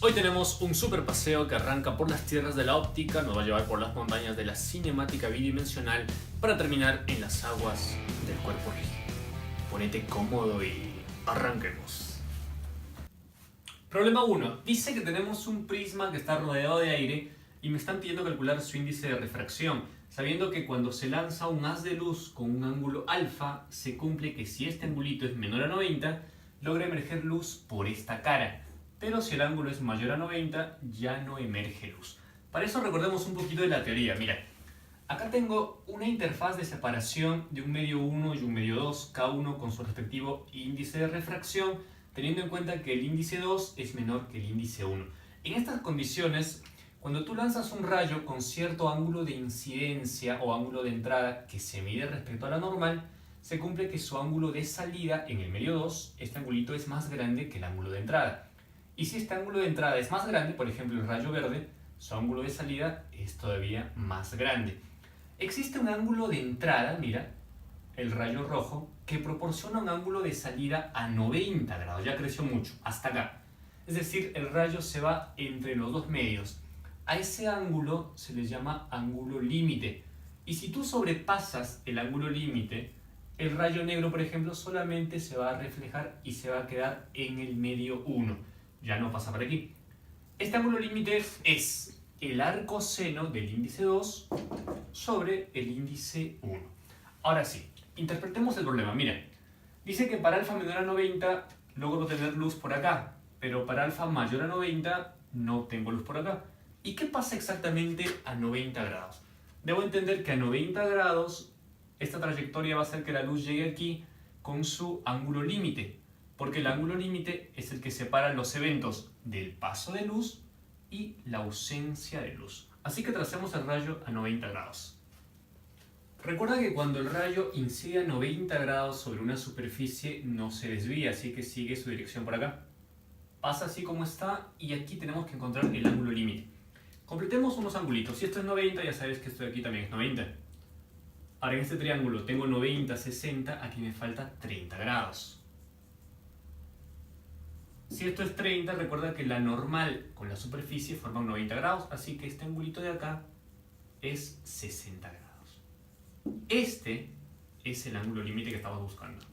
Hoy tenemos un super paseo que arranca por las tierras de la óptica, nos va a llevar por las montañas de la cinemática bidimensional para terminar en las aguas del cuerpo rígido. Ponete cómodo y arranquemos. Problema 1. Dice que tenemos un prisma que está rodeado de aire y me están pidiendo calcular su índice de refracción, sabiendo que cuando se lanza un haz de luz con un ángulo alfa, se cumple que si este angulito es menor a 90, logra emerger luz por esta cara. Pero si el ángulo es mayor a 90, ya no emerge luz. Para eso recordemos un poquito de la teoría. Mira, acá tengo una interfaz de separación de un medio 1 y un medio 2, cada uno con su respectivo índice de refracción, teniendo en cuenta que el índice 2 es menor que el índice 1. En estas condiciones, cuando tú lanzas un rayo con cierto ángulo de incidencia o ángulo de entrada que se mide respecto a la normal, se cumple que su ángulo de salida en el medio 2, este angulito es más grande que el ángulo de entrada. Y si este ángulo de entrada es más grande, por ejemplo el rayo verde, su ángulo de salida es todavía más grande. Existe un ángulo de entrada, mira, el rayo rojo, que proporciona un ángulo de salida a 90 grados, ya creció mucho, hasta acá. Es decir, el rayo se va entre los dos medios. A ese ángulo se le llama ángulo límite. Y si tú sobrepasas el ángulo límite, el rayo negro, por ejemplo, solamente se va a reflejar y se va a quedar en el medio 1. Ya no pasa por aquí. Este ángulo límite es el arcoseno del índice 2 sobre el índice 1. Ahora sí, interpretemos el problema. Mira, dice que para alfa menor a 90 logro tener luz por acá, pero para alfa mayor a 90 no tengo luz por acá. ¿Y qué pasa exactamente a 90 grados? Debo entender que a 90 grados esta trayectoria va a hacer que la luz llegue aquí con su ángulo límite, porque el ángulo límite es el que separa los eventos del paso de luz y la ausencia de luz. Así que tracemos el rayo a 90 grados. Recuerda que cuando el rayo incide a 90 grados sobre una superficie no se desvía, así que sigue su dirección por acá. Pasa así como está y aquí tenemos que encontrar el ángulo límite. Completemos unos angulitos. Si esto es 90, ya sabes que esto de aquí también es 90. Ahora en este triángulo tengo 90, 60, aquí me falta 30 grados. Si esto es 30, recuerda que la normal con la superficie forma un 90 grados, así que este angulito de acá es 60 grados. Este es el ángulo límite que estamos buscando.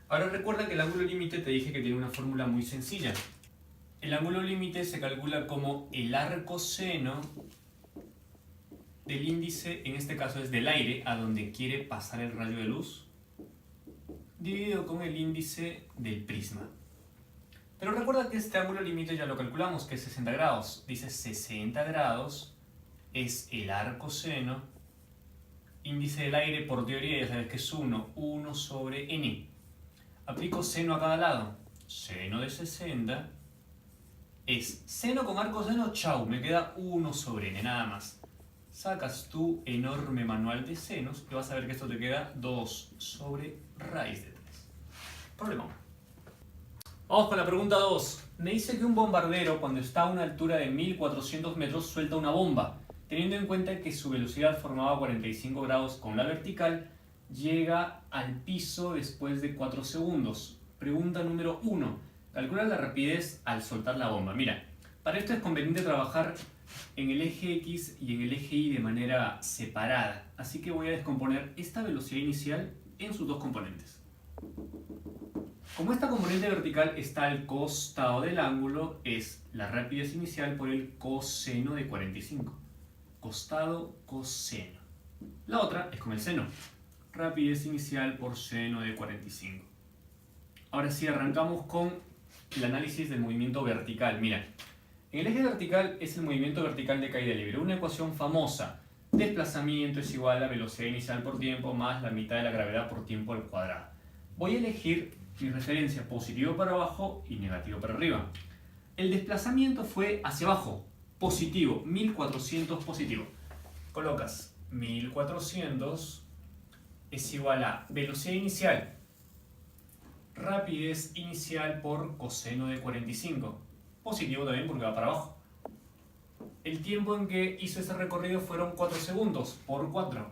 Ahora recuerda que el ángulo límite te dije que tiene una fórmula muy sencilla. El ángulo límite se calcula como el arcoseno del índice, en este caso es del aire, a donde quiere pasar el rayo de luz, dividido con el índice del prisma. Pero recuerda que este ángulo límite ya lo calculamos, que es 60 grados. Dice 60 grados es el arcoseno, índice del aire por teoría ya sabes que es 1 sobre n. Aplico seno a cada lado. Seno de 60 es seno con arcoseno, chau, me queda 1 sobre n, nada más. Sacas tu enorme manual de senos y vas a ver que esto te queda 2 sobre raíz de 3. Problema 1. Vamos con la pregunta 2. Me dice que un bombardero, cuando está a una altura de 1400 metros, suelta una bomba. Teniendo en cuenta que su velocidad formaba 45 grados con la vertical, llega al piso después de 4 segundos. Pregunta número 1. Calcula la rapidez al soltar la bomba. Mira, para esto es conveniente trabajar en el eje X y en el eje Y de manera separada. Así que voy a descomponer esta velocidad inicial en sus dos componentes. Como esta componente vertical está al costado del ángulo, es la rapidez inicial por el coseno de 45. Costado, coseno. La otra es con el seno. Rapidez inicial por seno de 45. Ahora sí, arrancamos con el análisis del movimiento vertical. Mira, en el eje vertical es el movimiento vertical de caída libre. Una ecuación famosa. Desplazamiento es igual a velocidad inicial por tiempo más la mitad de la gravedad por tiempo al cuadrado. Voy a elegir mi referencia positivo para abajo y negativo para arriba. El desplazamiento fue hacia abajo, positivo, 1400 positivo. Colocas 1400 es igual a velocidad inicial, rapidez inicial por coseno de 45. Positivo también porque va para abajo. El tiempo en que hizo ese recorrido fueron 4 segundos por 4.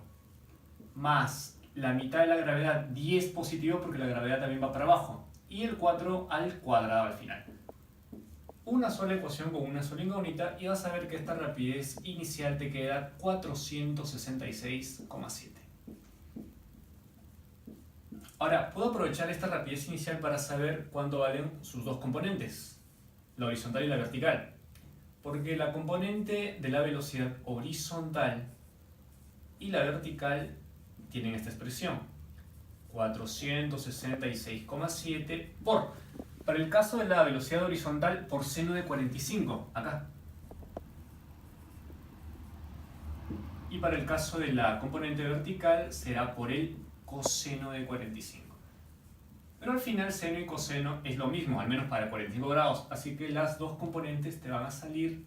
Más la mitad de la gravedad, 10 positivo porque la gravedad también va para abajo. Y el 4 al cuadrado al final. una sola ecuación con una sola incógnita y vas a ver que esta rapidez inicial te queda 466,7. Ahora, puedo aprovechar esta rapidez inicial para saber cuánto valen sus dos componentes, la horizontal y la vertical. Porque la componente de la velocidad horizontal y la vertical tienen esta expresión, 466,7 para el caso de la velocidad horizontal, por seno de 45, acá. Y para el caso de la componente vertical será por el coseno de 45. Pero al final seno y coseno es lo mismo, al menos para 45 grados, así que las dos componentes te van a salir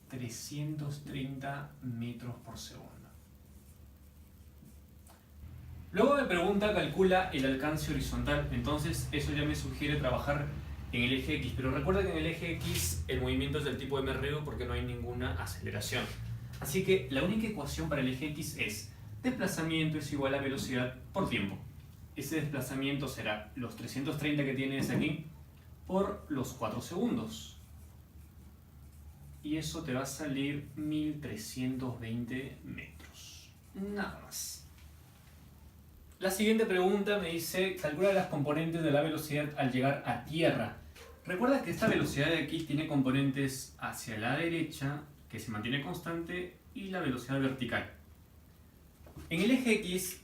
330 metros por segundo. Luego me pregunta, calcula el alcance horizontal, entonces eso ya me sugiere trabajar en el eje X, pero recuerda que en el eje X el movimiento es del tipo mRU porque no hay ninguna aceleración. Así que la única ecuación para el eje X es desplazamiento es igual a velocidad por tiempo. Ese desplazamiento será los 330 que tienes aquí por los 4 segundos. Y eso te va a salir 1320 metros. Nada más. La siguiente pregunta me dice, calcula las componentes de la velocidad al llegar a tierra. Recuerda que esta velocidad de aquí tiene componentes hacia la derecha, que se mantiene constante, y la velocidad vertical. En el eje X,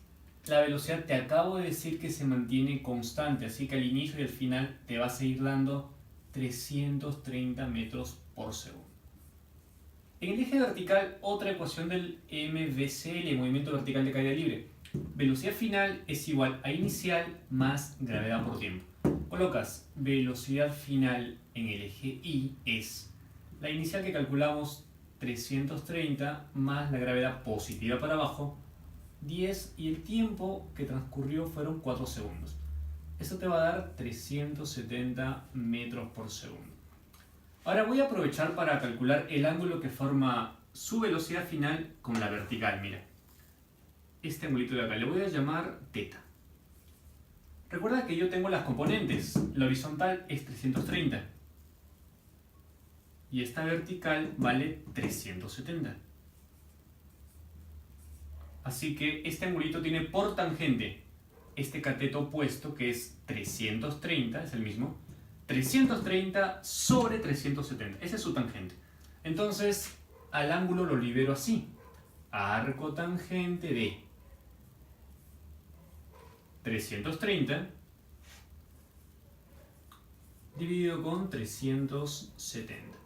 la velocidad te acabo de decir que se mantiene constante, así que al inicio y al final te va a seguir dando 330 metros por segundo. En el eje vertical, otra ecuación del MVCL, movimiento vertical de caída libre. Velocidad final es igual a inicial más gravedad por tiempo. Colocas velocidad final en el eje Y es la inicial que calculamos 330 más la gravedad positiva para abajo 10 y el tiempo que transcurrió fueron 4 segundos. Eso te va a dar 370 metros por segundo. Ahora voy a aprovechar para calcular el ángulo que forma su velocidad final con la vertical. Mira, este angulito de acá le voy a llamar θ. Recuerda que yo tengo las componentes. La horizontal es 330 y esta vertical vale 370. Así que este angulito tiene por tangente este cateto opuesto que es 330, es el mismo, 330 sobre 370, ese es su tangente. Entonces al ángulo lo libero así, arco tangente de 330 dividido con 370.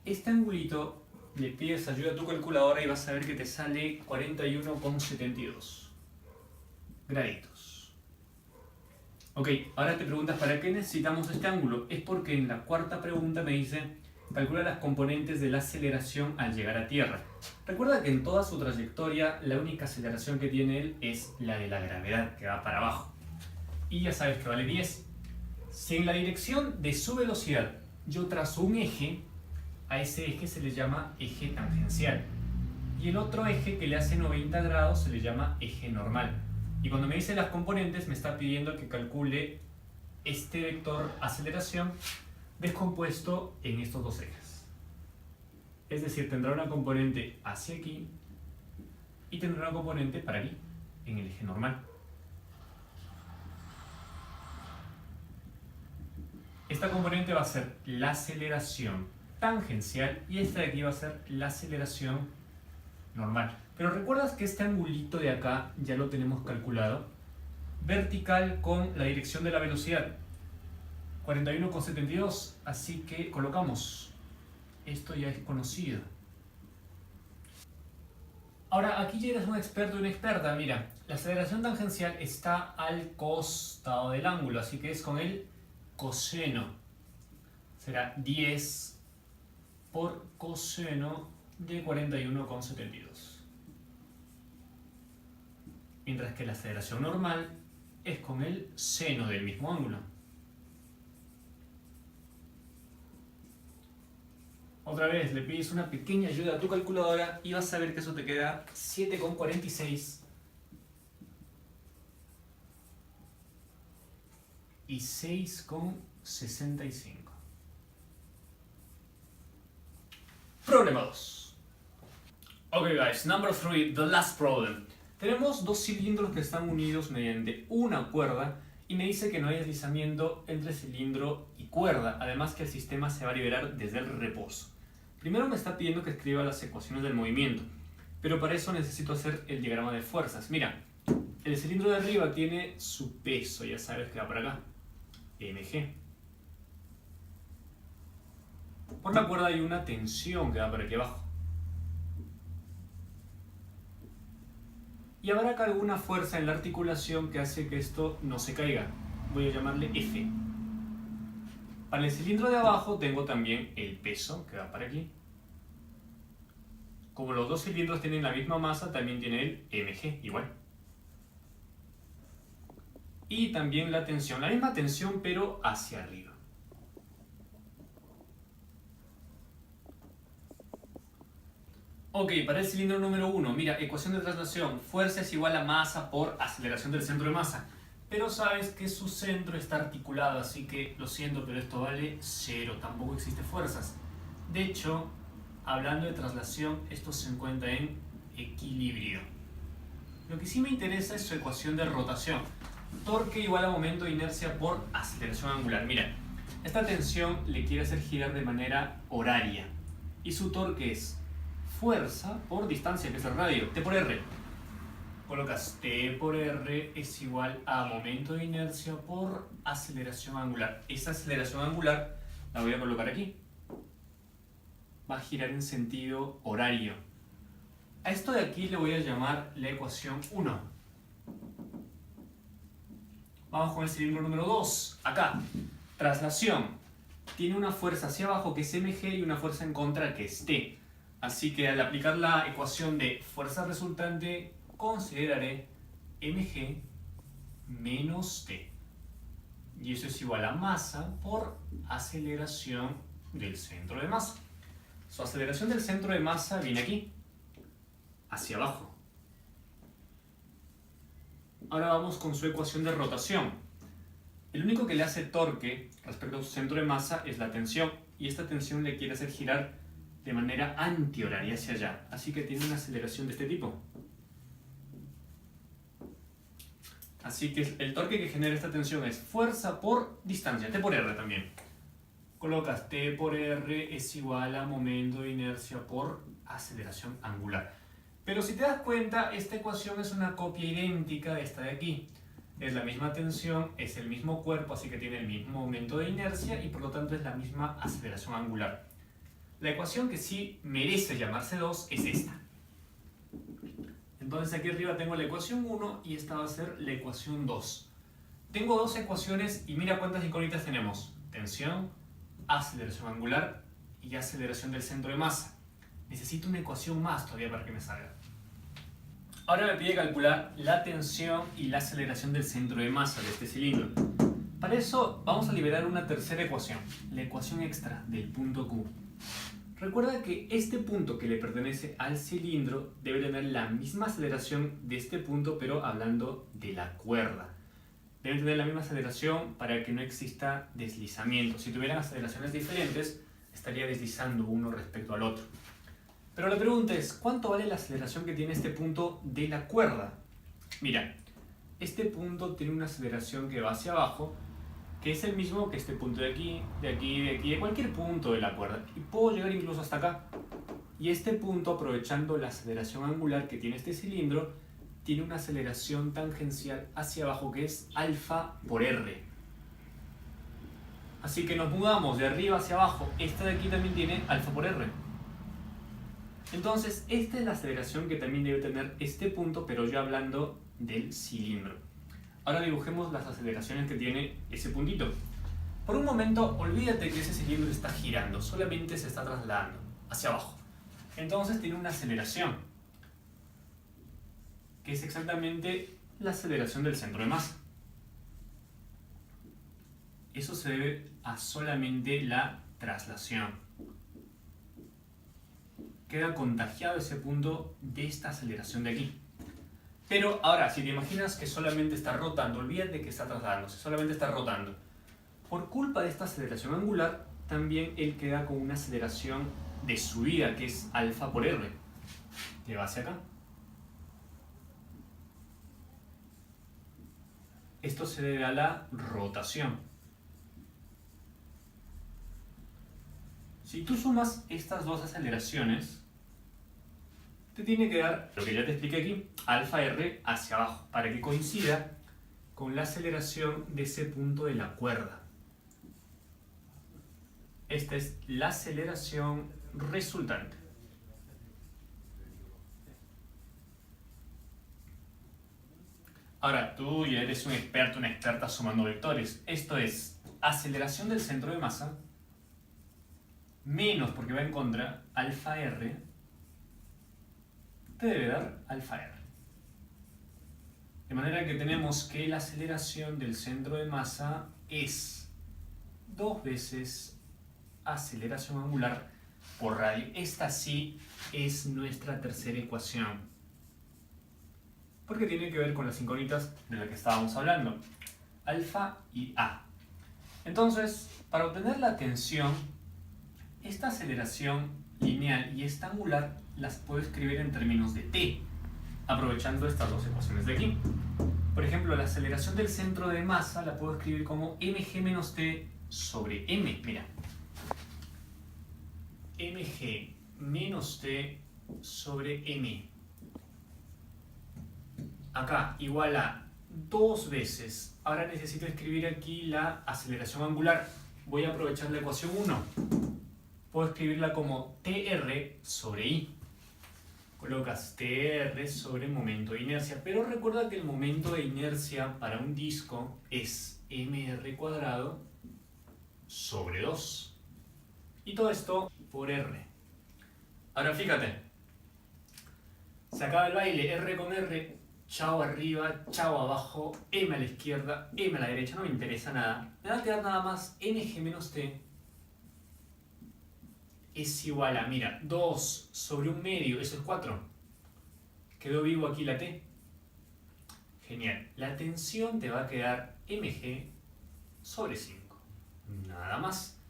Este angulito le pides ayuda a tu calculadora y vas a ver que te sale 41,72 graditos. Ok, ahora te preguntas ¿para qué necesitamos este ángulo? Es porque en la cuarta pregunta me dice calcula las componentes de la aceleración al llegar a tierra. Recuerda que en toda su trayectoria la única aceleración que tiene él es la de la gravedad, que va para abajo. Y ya sabes que vale 10. Si en la dirección de su velocidad yo trazo un eje, a ese eje se le llama eje tangencial. Y el otro eje que le hace 90 grados se le llama eje normal. Y cuando me dice las componentes me está pidiendo que calcule este vector aceleración descompuesto en estos dos ejes. Es decir, tendrá una componente hacia aquí y tendrá una componente para aquí, en el eje normal. Esta componente va a ser la aceleración tangencial y esta de aquí va a ser la aceleración normal. Pero recuerdas que este angulito de acá ya lo tenemos calculado, vertical con la dirección de la velocidad, 41,72, así que colocamos, esto ya es conocido. Ahora aquí ya eres un experto y una experta, mira, la aceleración tangencial está al costado del ángulo, así que es con el coseno, será 10 por coseno de 41,72. Mientras que la aceleración normal es con el seno del mismo ángulo. Otra vez le pides una pequeña ayuda a tu calculadora y vas a ver que eso te queda 7,46 y 6,65. Problema 2. Ok guys, number 3, the last problem. Tenemos dos cilindros que están unidos mediante una cuerda y me dice que no hay deslizamiento entre cilindro y cuerda, además que el sistema se va a liberar desde el reposo. Primero me está pidiendo que escriba las ecuaciones del movimiento, pero para eso necesito hacer el diagrama de fuerzas. Mira, el cilindro de arriba tiene su peso, ya sabes que va para acá, mg. Por la cuerda hay una tensión que va para aquí abajo. Y habrá acá alguna fuerza en la articulación que hace que esto no se caiga. Voy a llamarle F. Para el cilindro de abajo tengo también el peso que va para aquí. Como los dos cilindros tienen la misma masa, también tiene el mg, igual. Y también la tensión, la misma tensión pero hacia arriba. Ok, para el cilindro número 1, mira, ecuación de traslación, fuerza es igual a masa por aceleración del centro de masa. Pero sabes que su centro está articulado, así que lo siento, pero esto vale 0, tampoco existe fuerzas. De hecho, hablando de traslación, esto se encuentra en equilibrio. Lo que sí me interesa es su ecuación de rotación. Torque igual a momento de inercia por aceleración angular. Mira, esta tensión le quiere hacer girar de manera horaria. Y su torque es fuerza por distancia, que es el radio, T por R. Colocas T por R es igual a momento de inercia por aceleración angular. Esa aceleración angular la voy a colocar aquí. Va a girar en sentido horario. A esto de aquí le voy a llamar la ecuación 1. Vamos con el cilindro número 2. Acá, traslación. Tiene una fuerza hacia abajo que es mg y una fuerza en contra que es T. Así que al aplicar la ecuación de fuerza resultante, consideraré mg menos T. Y eso es igual a masa por aceleración del centro de masa. Su aceleración del centro de masa viene aquí, hacia abajo. Ahora vamos con su ecuación de rotación. El único que le hace torque respecto a su centro de masa es la tensión, y esta tensión le quiere hacer girar de manera antihoraria hacia allá, así que tiene una aceleración de este tipo. Así que el torque que genera esta tensión es fuerza por distancia, T por R también. Colocas T por R es igual a momento de inercia por aceleración angular. Pero si te das cuenta, esta ecuación es una copia idéntica de esta de aquí. Es la misma tensión, es el mismo cuerpo, así que tiene el mismo momento de inercia y por lo tanto es la misma aceleración angular. La ecuación que sí merece llamarse 2 es esta. Entonces aquí arriba tengo la ecuación 1 y esta va a ser la ecuación 2. Tengo dos ecuaciones y mira cuántas incógnitas tenemos. Tensión, aceleración angular y aceleración del centro de masa. Necesito una ecuación más todavía para que me salga. Ahora me pide calcular la tensión y la aceleración del centro de masa de este cilindro. Para eso vamos a liberar una tercera ecuación, la ecuación extra del punto Q. Recuerda que este punto que le pertenece al cilindro debe tener la misma aceleración de este punto, pero hablando de la cuerda. Deben tener la misma aceleración para que no exista deslizamiento. Si tuvieran aceleraciones diferentes, estaría deslizando uno respecto al otro. Pero la pregunta es, ¿cuánto vale la aceleración que tiene este punto de la cuerda? Mira, este punto tiene una aceleración que va hacia abajo, que es el mismo que este punto de aquí, de aquí, de aquí, de cualquier punto de la cuerda. Y puedo llegar incluso hasta acá. Y este punto, aprovechando la aceleración angular que tiene este cilindro, tiene una aceleración tangencial hacia abajo que es alfa por R. Así que nos mudamos de arriba hacia abajo. Esta de aquí también tiene alfa por R. Entonces, esta es la aceleración que también debe tener este punto, pero yo hablando del cilindro. Ahora dibujemos las aceleraciones que tiene ese puntito. Por un momento, olvídate que ese cilindro está girando, solamente se está trasladando hacia abajo. Entonces tiene una aceleración, que es exactamente la aceleración del centro de masa. Eso se debe a solamente la traslación. Queda contagiado ese punto de esta aceleración de aquí. Pero ahora, si te imaginas que solamente está rotando, olvídate que está trasladándose, solamente está rotando. Por culpa de esta aceleración angular, también él queda con una aceleración de subida, que es alfa por r, que va hacia acá. Esto se debe a la rotación. Si tú sumas estas dos aceleraciones, te tiene que dar lo que ya te expliqué aquí, alfa r hacia abajo, para que coincida con la aceleración de ese punto de la cuerda. Esta es la aceleración resultante. Ahora, tú ya eres un experto, una experta sumando vectores. Esto es aceleración del centro de masa menos, porque va en contra, alfa r, te debe dar alfa r. De manera que tenemos que la aceleración del centro de masa es 2 veces aceleración angular por radio. Esta sí es nuestra tercera ecuación, porque tiene que ver con las incógnitas de las que estábamos hablando, alfa y a. Entonces, para obtener la tensión, esta aceleración lineal y esta angular las puedo escribir en términos de t, aprovechando estas dos ecuaciones de aquí. Por ejemplo, la aceleración del centro de masa la puedo escribir como mg menos t sobre m. Mira, mg menos t sobre m. Acá igual a 2 veces. Ahora necesito escribir aquí la aceleración angular. Voy a aprovechar la ecuación 1. Puedo escribirla como tr sobre i. Colocas tr sobre momento de inercia, pero recuerda que el momento de inercia para un disco es mr cuadrado sobre 2. Y todo esto por r. Ahora fíjate, se acaba el baile, r con r, chao arriba, chao abajo, m a la izquierda, m a la derecha, no me interesa nada. Me va a quedar nada más mg menos t es igual a, mira, 2 sobre 1 medio, eso es 4. Quedó vivo aquí la t. Genial. La tensión te va a quedar mg sobre 5. Nada más.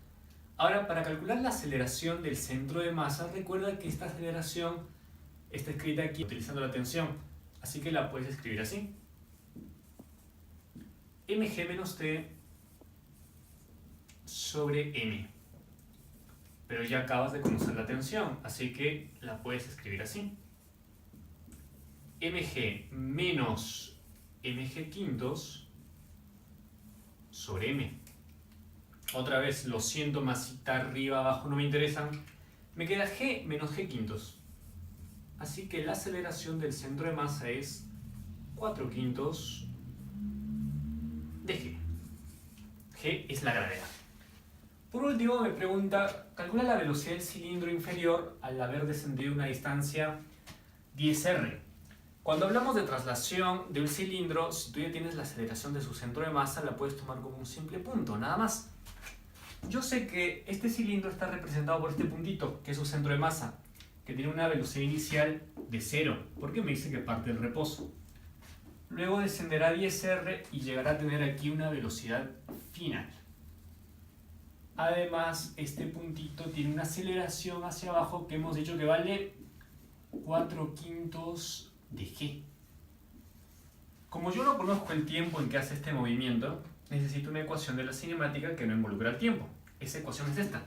Ahora, para calcular la aceleración del centro de masa, recuerda que esta aceleración está escrita aquí utilizando la tensión. Así que la puedes escribir así. mg menos t sobre m. Pero ya acabas de conocer la tensión, así que la puedes escribir así. mg menos mg quintos sobre m. Otra vez, lo siento, masita arriba, abajo, no me interesan. Me queda g menos g quintos. Así que la aceleración del centro de masa es 4 quintos de g. G es la gravedad. Por último, me pregunta, calcula la velocidad del cilindro inferior al haber descendido una distancia 10r. Cuando hablamos de traslación de un cilindro, si tú ya tienes la aceleración de su centro de masa, la puedes tomar como un simple punto, nada más. Yo sé que este cilindro está representado por este puntito, que es su centro de masa, que tiene una velocidad inicial de 0, porque me dice que parte del reposo. Luego descenderá 10r y llegará a tener aquí una velocidad final. Además, este puntito tiene una aceleración hacia abajo que hemos dicho que vale 4 quintos de g. Como yo no conozco el tiempo en que hace este movimiento, necesito una ecuación de la cinemática que no involucra el tiempo. Esa ecuación es esta.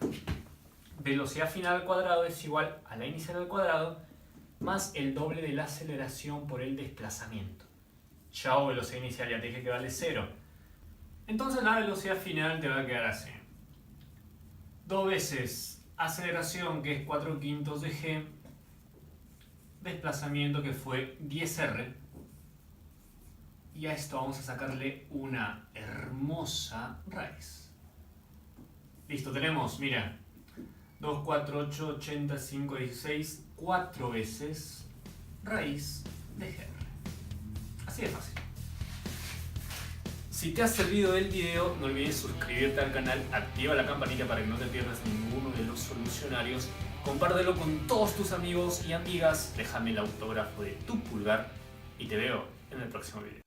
Velocidad final al cuadrado es igual a la inicial al cuadrado más el doble de la aceleración por el desplazamiento. Chao, velocidad inicial, ya te dije que vale 0. Entonces la velocidad final te va a quedar así. 2 veces aceleración, que es 4 quintos de g, desplazamiento, que fue 10r, y a esto vamos a sacarle una hermosa raíz. Listo, tenemos, mira, 2, 4, 8, 80, 5, 16, 4 veces raíz de gr. Así de fácil. Si te ha servido el video, no olvides suscribirte al canal, activa la campanita para que no te pierdas ninguno de los solucionarios, compártelo con todos tus amigos y amigas, déjame el autógrafo de tu pulgar y te veo en el próximo video.